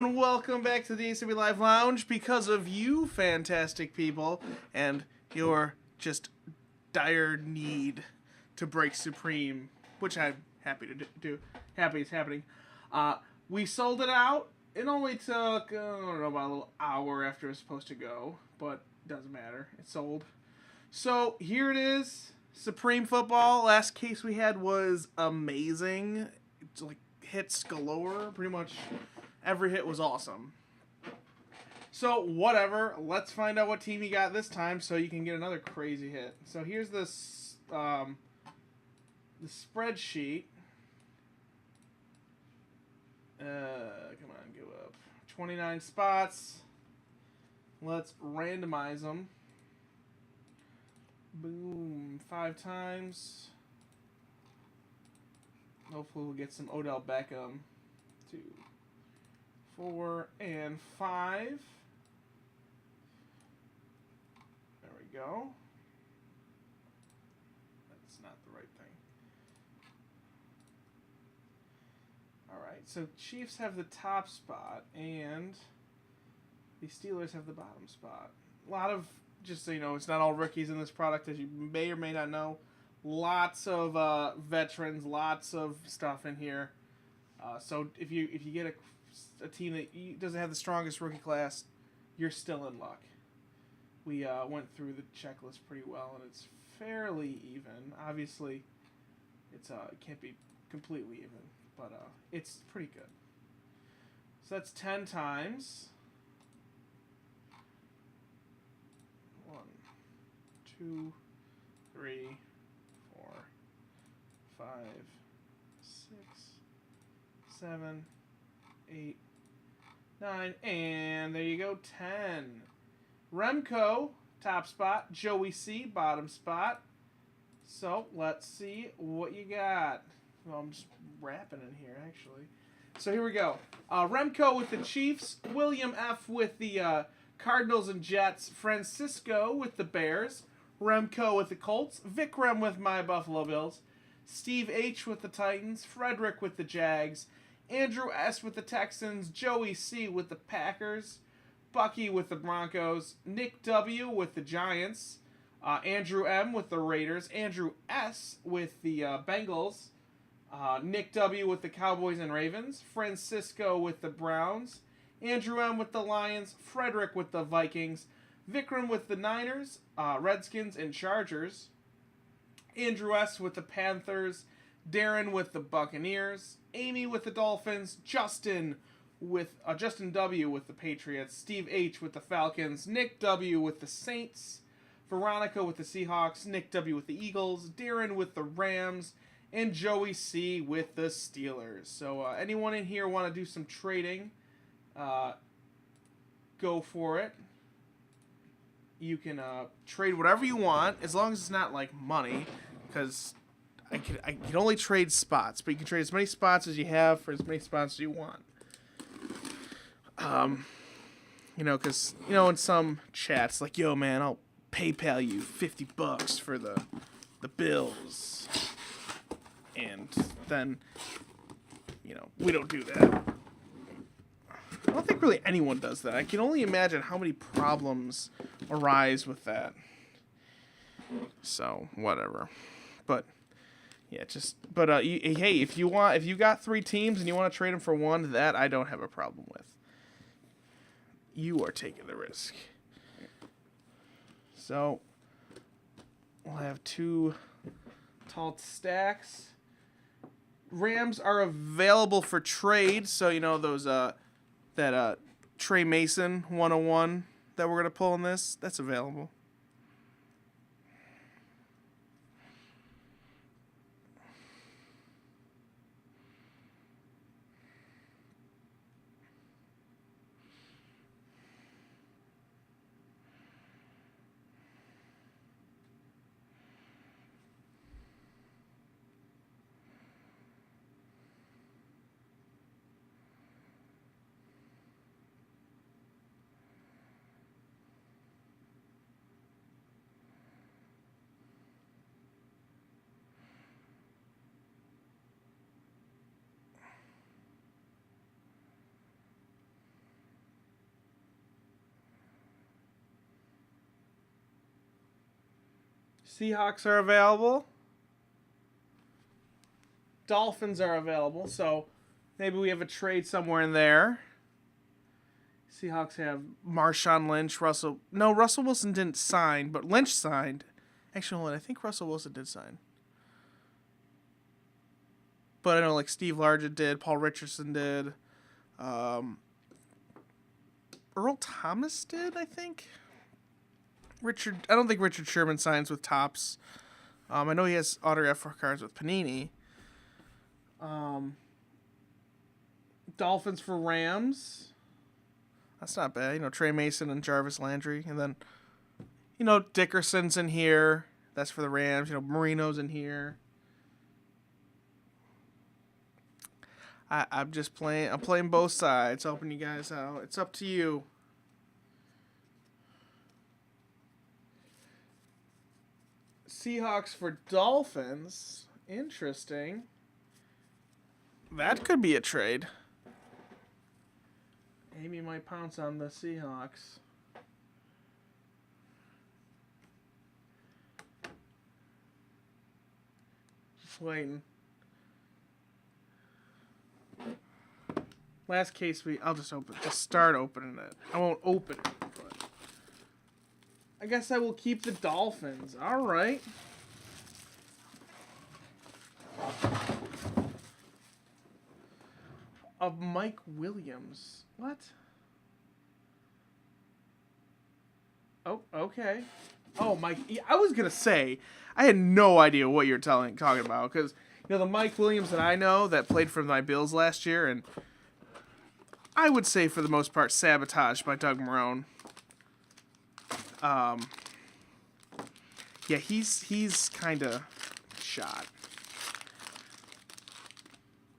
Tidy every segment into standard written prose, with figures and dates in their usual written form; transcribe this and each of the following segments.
Welcome back to the ACB Live Lounge because of you, fantastic people, and your just dire need to break Supreme, which I'm happy to do. Happy it's happening. We sold it out. It only took, I don't know, about a little hour after it was supposed to go, but it doesn't matter. It sold. So here it is. Supreme Football. Last case we had was amazing. It's like hits galore. Pretty much every hit was awesome. So whatever. Let's find out what team you got this time, so you can get another crazy hit. So here's this the spreadsheet. Come on, go up. 29 spots. Let's randomize them. Boom. 5 times. Hopefully we'll get some Odell Beckham. 2, 4, and 5. There we go. That's not the right thing. Alright, so Chiefs have the top spot, and the Steelers have the bottom spot. A lot of, just so you know, it's not all rookies in this product, as you may or may not know. Lots of veterans, lots of stuff in here. So if you get a team that doesn't have the strongest rookie class, you're still in luck. We went through the checklist pretty well, and it's fairly even. Obviously, it can't be completely even, but it's pretty good. So that's 10 times. 1, 2, 3, 4, 5, 6, 7, 8, 9, and there you go, 10. Remco, top spot. Joey C, bottom spot. So let's see what you got. Well, I'm just rapping in here, actually. So here we go. Remco with the Chiefs. William F with the Cardinals and Jets. Francisco with the Bears. Remco with the Colts. Vikram with my Buffalo Bills. Steve H with the Titans. Frederick with the Jags. Andrew S with the Texans. Joey C with the Packers. Bucky with the Broncos. Nick W with the Giants. Andrew M with the Raiders. Andrew S with the Bengals. Nick W with the Cowboys and Ravens. Francisco with the Browns. Andrew M with the Lions. Frederick with the Vikings. Vikram with the Niners. Redskins and Chargers. Andrew S with the Panthers. Darren with the Buccaneers. Amy with the Dolphins. Justin W with the Patriots. Steve H with the Falcons. Nick W with the Saints. Veronica with the Seahawks. Nick W with the Eagles. Darren with the Rams. And Joey C with the Steelers. So anyone in here want to do some trading, go for it. You can trade whatever you want, as long as it's not like money, because I can only trade spots, but you can trade as many spots as you have for as many spots as you want. Because in some chats, like, yo man, I'll PayPal you $50 for the Bills. And then, we don't do that. I don't think really anyone does that. I can only imagine how many problems arise with that. So, whatever. But, yeah, hey, if you got 3 teams and you want to trade them for one, that I don't have a problem with. You are taking the risk. So, we'll have 2 tall stacks. Rams are available for trade, so those that Trey Mason 101 that we're gonna pull in this, that's available. Seahawks are available. Dolphins are available, so maybe we have a trade somewhere in there. Seahawks have Marshawn Lynch, Russell. No, Russell Wilson didn't sign, but Lynch signed. Actually, hold on, I think Russell Wilson did sign. But I know like Steve Largent did, Paul Richardson did, Earl Thomas did, I think. I don't think Richard Sherman signs with Topps. I know he has autograph cards with Panini. Dolphins for Rams. That's not bad. You know, Trey Mason and Jarvis Landry. And then, you know, Dickerson's in here. That's for the Rams. You know, Marino's in here. I'm just playing. I'm playing both sides, helping you guys out. It's up to you. Seahawks for Dolphins. Interesting. That could be a trade. Amy might pounce on the Seahawks. Just waiting. Last case I'll just start opening it. I won't open it, but I guess I will keep the Dolphins. All right. Of Mike Williams. What? Oh, okay. Oh, Mike. I was going to say, I had no idea what you're talking about. Because, you know, the Mike Williams that I know that played for my Bills last year, and I would say for the most part sabotaged by Doug Marrone. Yeah, he's kind of shot.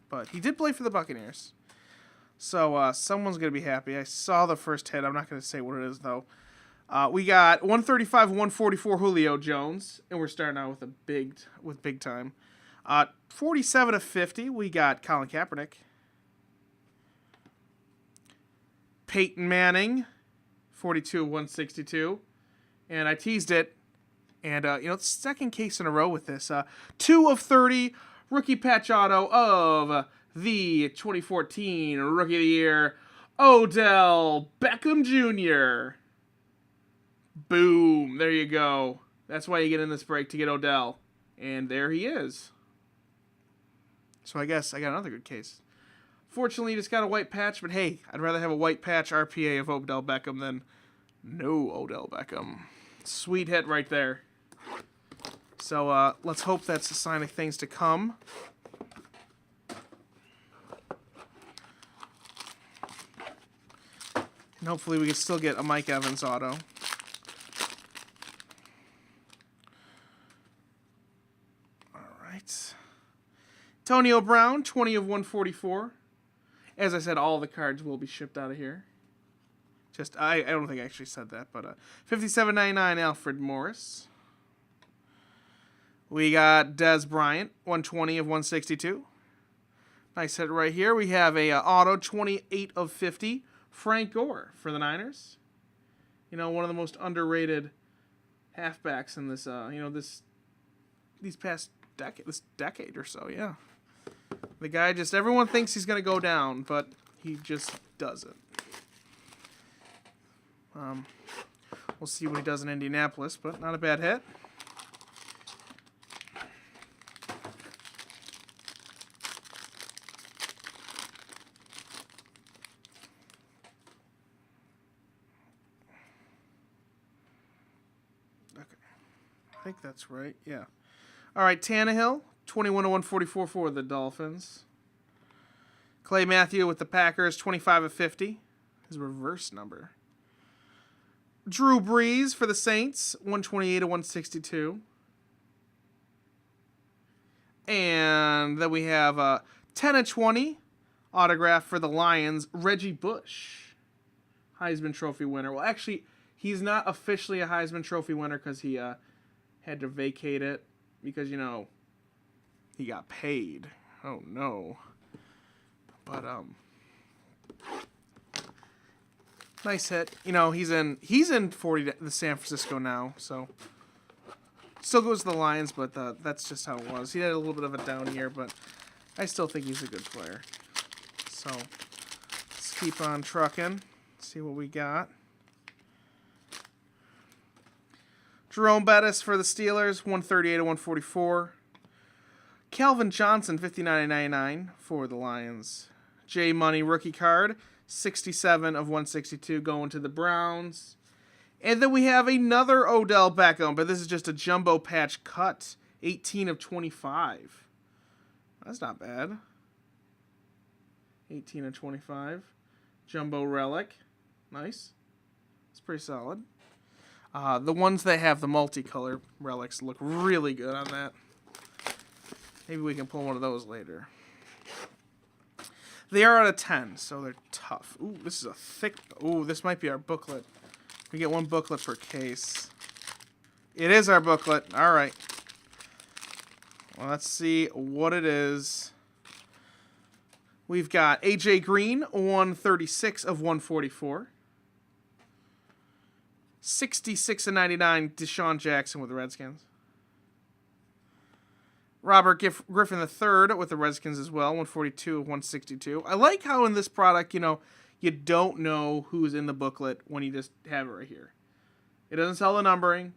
But he did play for the Buccaneers. So someone's going to be happy. I saw the first hit. I'm not going to say what it is, though. We got 135, 144 Julio Jones. And we're starting out with big time. 47 of 50, we got Colin Kaepernick. Peyton Manning, 42 of 162. And I teased it. And, you know, it's the second case in a row with this. 2 of 30, rookie patch auto of the 2014 Rookie of the Year, Odell Beckham Jr. Boom. There you go. That's why you get in this break, to get Odell. And there he is. So I guess I got another good case. Fortunately, just got a white patch, but hey, I'd rather have a white patch RPA of Odell Beckham than no Odell Beckham. Sweet hit right there. So let's hope that's a sign of things to come. And hopefully we can still get a Mike Evans auto. All right. Antonio Brown, 20 of 144. As I said, all the cards will be shipped out of here. I don't think I actually said that, but $57.99 Alfred Morris. We got Dez Bryant, 120 of 162. Nice hit right here. We have a auto, 28 of 50. Frank Gore for the Niners. You know, one of the most underrated halfbacks in this, these past decade or so, yeah. The guy everyone thinks he's going to go down, but he just doesn't. We'll see what he does in Indianapolis, but not a bad hit. I think that's right. Yeah. All right, Tannehill, 21 of 144 for the Dolphins. Clay Matthew with the Packers, 25 of 50. His reverse number. Drew Brees for the Saints, 128 of 162. And then we have 10 of 20 autograph for the Lions, Reggie Bush, Heisman Trophy winner. Well, actually, he's not officially a Heisman Trophy winner because he had to vacate it because, you know, he got paid. Oh, no. But, nice hit. You know, he's in the San Francisco now, so Still goes to the Lions, but that's just how it was. He had a little bit of a down year, but I still think he's a good player. So let's keep on trucking. See what we got. Jerome Bettis for the Steelers, 138/144. Calvin Johnson, 59/99 for the Lions. J Money rookie card, 67/162 going to the Browns. And then we have another Odell Beckham, but this is just a jumbo patch cut, 18/25. That's not bad. 18/25. Jumbo relic. Nice. It's pretty solid. The ones that have the multicolor relics look really good on that. Maybe we can pull one of those later. They are out of 10, so they're tough. Ooh, this is a thick... Ooh, this might be our booklet. We get one booklet per case. It is our booklet. All right. Well, let's see what it is. We've got A.J. Green, 136/144. 66/99, Deshaun Jackson with the Redskins. Robert Griffin III with the Redskins as well, 142/162. I like how in this product, you don't know who's in the booklet when you just have it right here. It doesn't tell the numbering.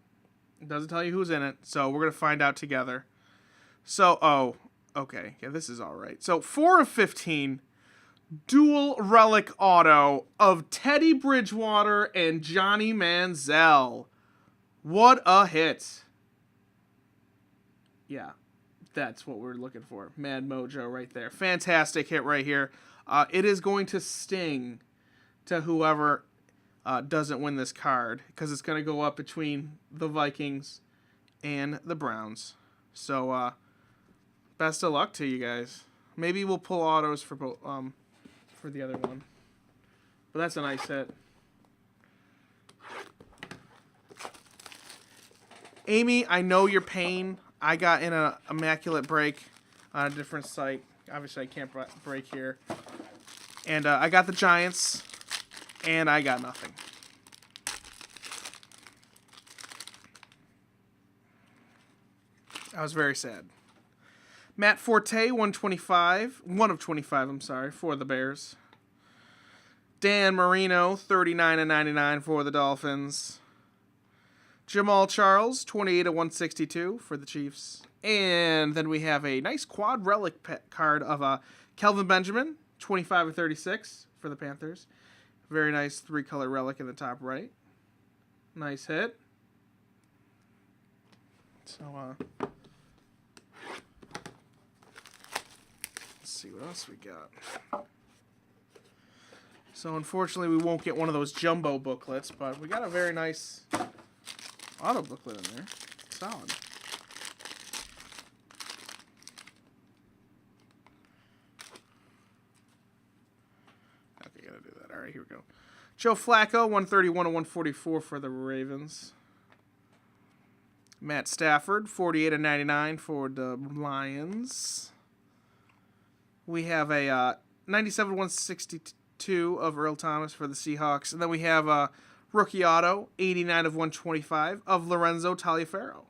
It doesn't tell you who's in it. So we're going to find out together. So, okay. Yeah, this is all right. So 4/15, dual relic auto of Teddy Bridgewater and Johnny Manziel. What a hit. Yeah. That's what we're looking for. Mad Mojo right there. Fantastic hit right here. It is going to sting to whoever doesn't win this card because it's going to go up between the Vikings and the Browns. So, best of luck to you guys. Maybe we'll pull autos for both, for the other one. But that's a nice hit. Amy, I know your pain. I got in an immaculate break on a different site. Obviously, I can't break here. And I got the Giants, and I got nothing. I was very sad. Matt Forte, 125. 1/25, I'm sorry, for the Bears. Dan Marino, 39/99 for the Dolphins. Jamal Charles, 28/162 for the Chiefs. And then we have a nice quad relic card of Kelvin Benjamin, 25/36 for the Panthers. Very nice 3-color relic in the top right. Nice hit. So, let's see what else we got. So, unfortunately, we won't get one of those jumbo booklets, but we got a very nice auto booklet in there. Solid. Okay, gotta do that. All right, here we go. Joe Flacco, 131/144 for the Ravens. Matt Stafford, 48/99 for the Lions. We have a 97/162 of Earl Thomas for the Seahawks. And then we have a rookie auto, 89/125 of Lorenzo Taliaferro.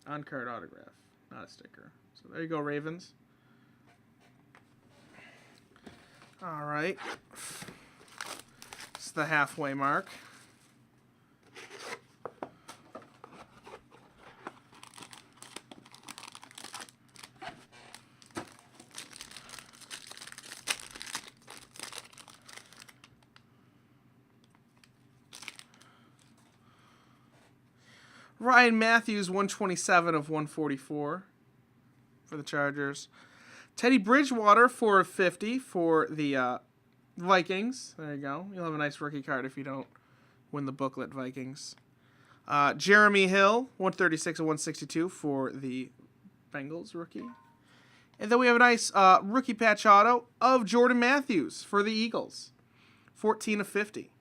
On-card autograph, not a sticker. So there you go, Ravens. All right. It's the halfway mark. Ryan Matthews, 127/144 for the Chargers. Teddy Bridgewater, 4/50 for the Vikings. There you go. You'll have a nice rookie card if you don't win the booklet, Vikings. Jeremy Hill, 136/162 for the Bengals rookie. And then we have a nice rookie patch auto of Jordan Matthews for the Eagles. 14/50.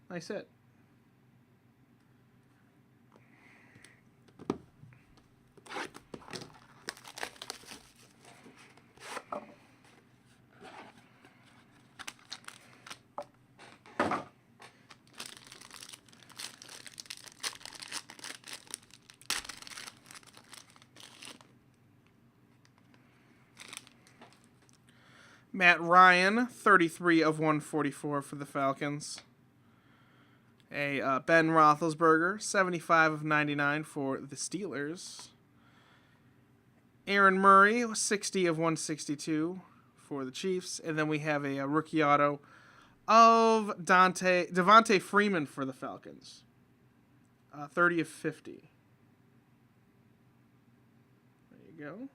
Nice hit. Matt Ryan, 33 of 144 for the Falcons. A Ben Roethlisberger, 75 of 99 for the Steelers. Aaron Murray, 60 of 162 for the Chiefs. And then we have a rookie auto of Devontae Freeman for the Falcons. 30 of 50. There you go.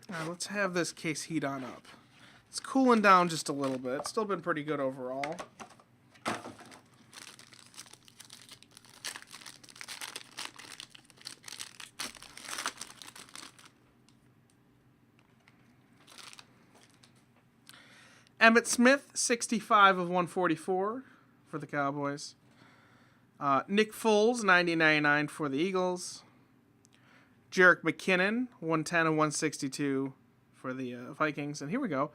All right, let's have this case heat on up. It's cooling down just a little bit. It's still been pretty good overall. Emmitt Smith, 65 of 144 for the Cowboys. Nick Foles, 90-99 for the Eagles. Jerick McKinnon, 110 of 162 for the Vikings. And here we go.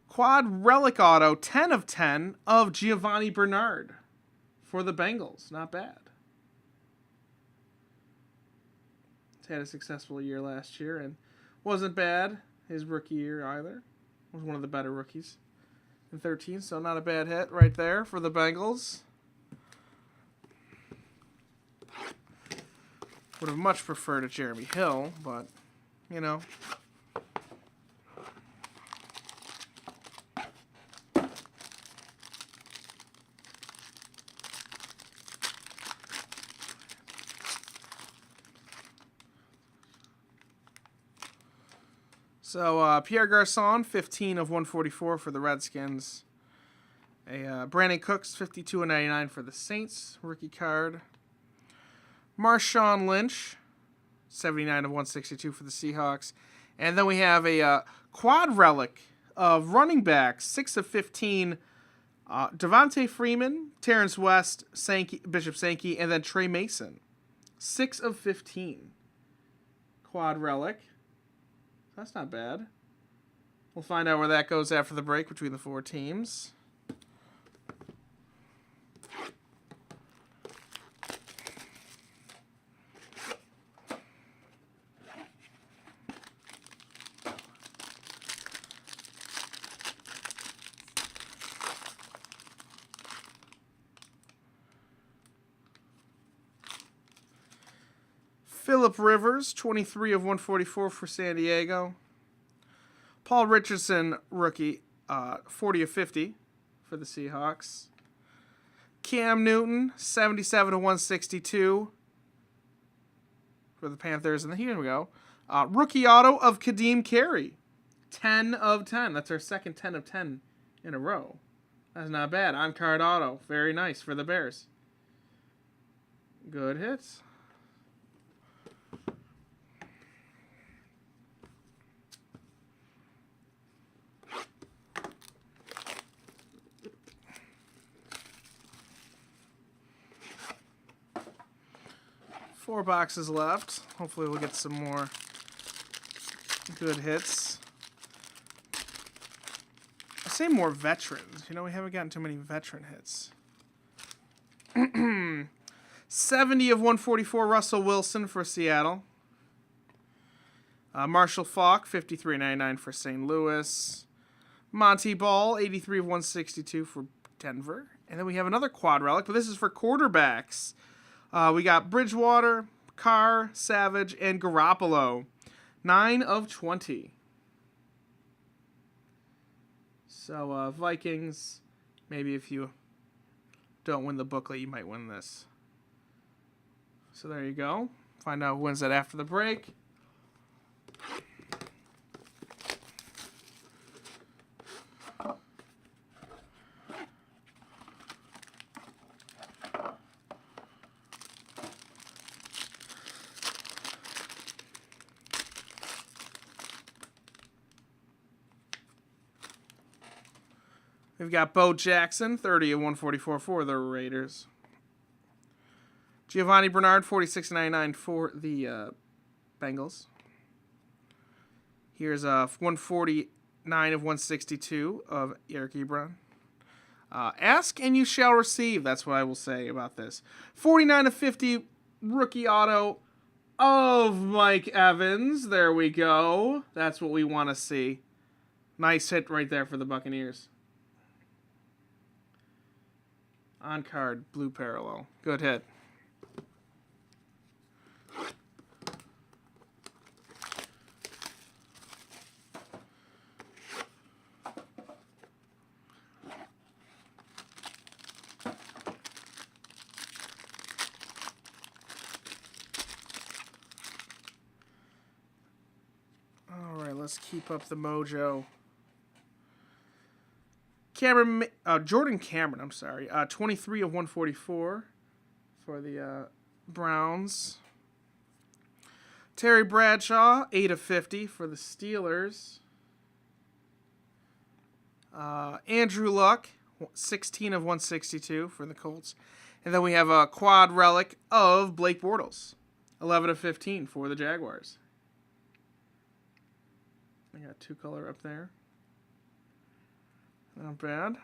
Quad relic auto, 10 of 10 of Giovanni Bernard for the Bengals. Not bad. He's had a successful year last year and wasn't bad his rookie year either. Was one of the better rookies in 13, so not a bad hit right there for the Bengals. Would have much preferred a Jeremy Hill, but, you know. So, Pierre Garçon, 15 of 144 for the Redskins. Brandon Cooks, 52 of 99 for the Saints, rookie card. Marshawn Lynch, 79 of 162 for the Seahawks. And then we have a quad relic of running backs, 6 of 15. Devontae Freeman, Terrence West, Bishop Sankey, and then Trey Mason. 6 of 15. Quad relic. That's not bad. We'll find out where that goes after the break between the four teams. Phillip Rivers, 23 of 144 for San Diego. Paul Richardson, rookie, 40 of 50 for the Seahawks. Cam Newton, 77 of 162 for the Panthers. And here we go. Rookie auto of Kadeem Carey, 10 of 10. That's our second 10 of 10 in a row. That's not bad. On-card auto. Very nice for the Bears. Good hits. Four boxes left. Hopefully we'll get some more good hits. I say more veterans. You know, we haven't gotten too many veteran hits. 70 of 144, Russell Wilson for Seattle. Marshall Faulk, 53.99 for St. Louis. Monty Ball, 83 of 162 for Denver. And then we have another quad relic, but this is for quarterbacks. We got Bridgewater, Carr, Savage, and Garoppolo. 9 of 20. So, Vikings, maybe if you don't win the booklet, you might win this. So there you go. Find out who wins that after the break. We've got Bo Jackson, 30 of 144 for the Raiders. Giovanni Bernard, 46.99 for the Bengals. Here's 149 of 162 of Eric Ebron. Ask and you shall receive. That's what I will say about this. 49/50 rookie auto of Mike Evans. There we go. That's what we want to see. Nice hit right there for the Buccaneers. On card, blue parallel. Good hit. All right, let's keep up the mojo. Jordan Cameron, I'm sorry. 23 of 144 for the Browns. Terry Bradshaw, 8 of 50 for the Steelers. Andrew Luck, 16 of 162 for the Colts. And then we have a quad relic of Blake Bortles, 11 of 15 for the Jaguars. I got 2-color up there. Not bad.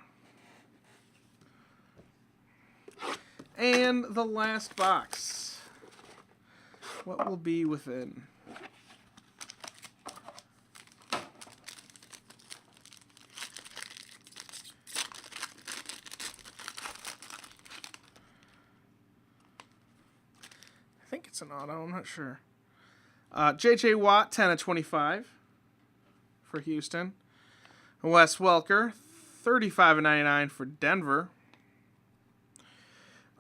And the last box. What will be within? I think it's an auto. I'm not sure. J.J. Watt, 10 of 25 for Houston. Wes Welker, 35 of 99 for Denver.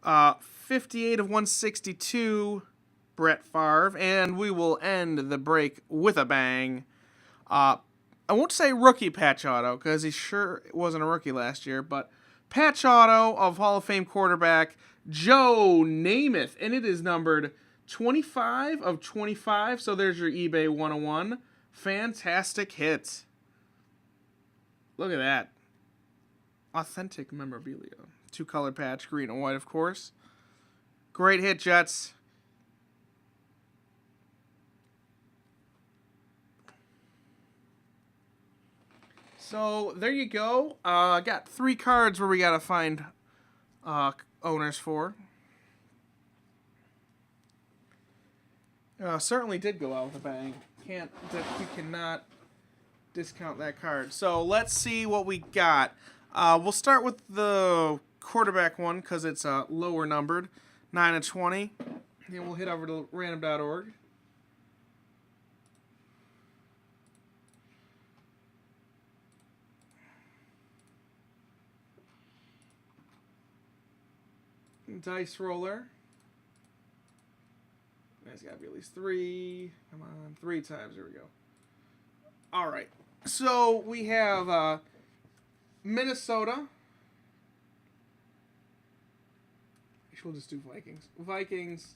58 of 162, Brett Favre. And we will end the break with a bang. I won't say rookie patch auto, because he sure wasn't a rookie last year, but patch auto of Hall of Fame quarterback Joe Namath. And it is numbered 25 of 25. So there's your eBay 101. Fantastic hit. Look at that. Authentic memorabilia. 2-color patch, green and white, of course. Great hit, Jets. So, there you go. I got 3 cards where we got to find owners for. Certainly did go out with a bang. You cannot discount that card. So, let's see what we got. We'll start with the quarterback one because it's lower numbered, 9 of 20. Then we'll hit over to random.org. Dice roller. There's got to be at least 3. Come on, 3 times. Here we go. All right. So we have Minnesota. We'll just do Vikings. Vikings,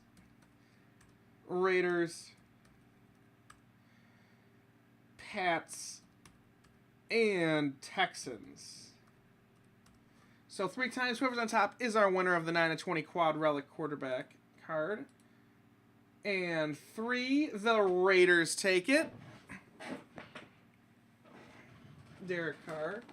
Raiders, Pats, and Texans. So 3 times whoever's on top is our winner of the 9 of 20 quad relic quarterback card. And 3, the Raiders take it. Derek Carr.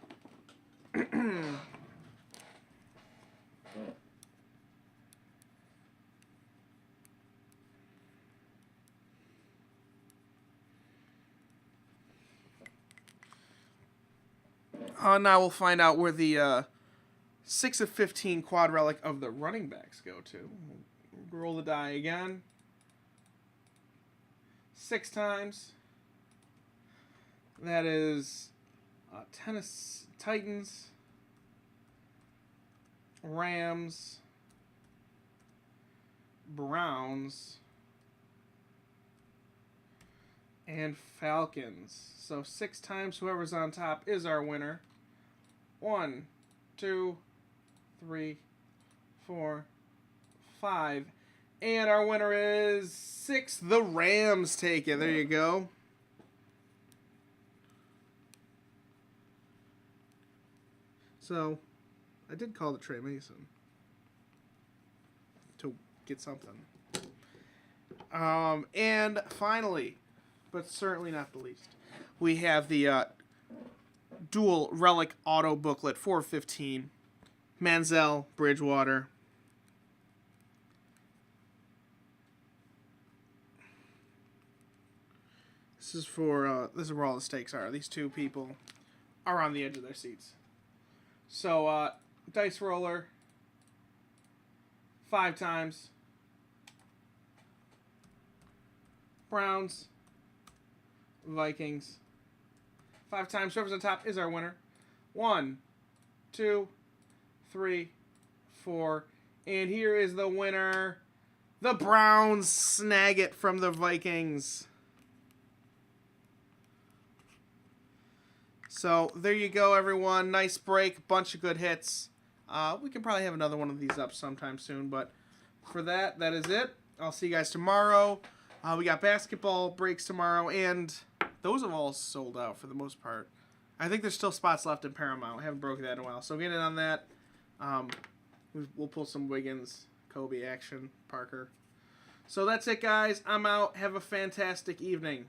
Now we'll find out where the 6 of 15 quad relic of the running backs go to. Roll the die again. 6 times. That is Tennessee Titans, Rams, Browns, and Falcons. So 6 times whoever's on top is our winner. 1, 2, 3, 4, 5. And our winner is 6. The Rams take it. There you go. So, I did call it Trey Mason to get something. And finally, but certainly not the least, we have the dual relic auto booklet 415 Manziel, Bridgewater. This is where all the stakes are. These two people are on the edge of their seats. So, dice roller. 5 times. Browns. Vikings. 5 times. Whoever's on top is our winner. 1, 2, 3, 4. And here is the winner. The Browns snag it from the Vikings. So, there you go, everyone. Nice break. Bunch of good hits. We can probably have another one of these up sometime soon. But for that is it. I'll see you guys tomorrow. We got basketball breaks tomorrow. And those have all sold out for the most part. I think there's still spots left in Paramount. I haven't broken that in a while. So get in on that. We'll pull some Wiggins, Kobe action, Parker. So that's it, guys. I'm out. Have a fantastic evening.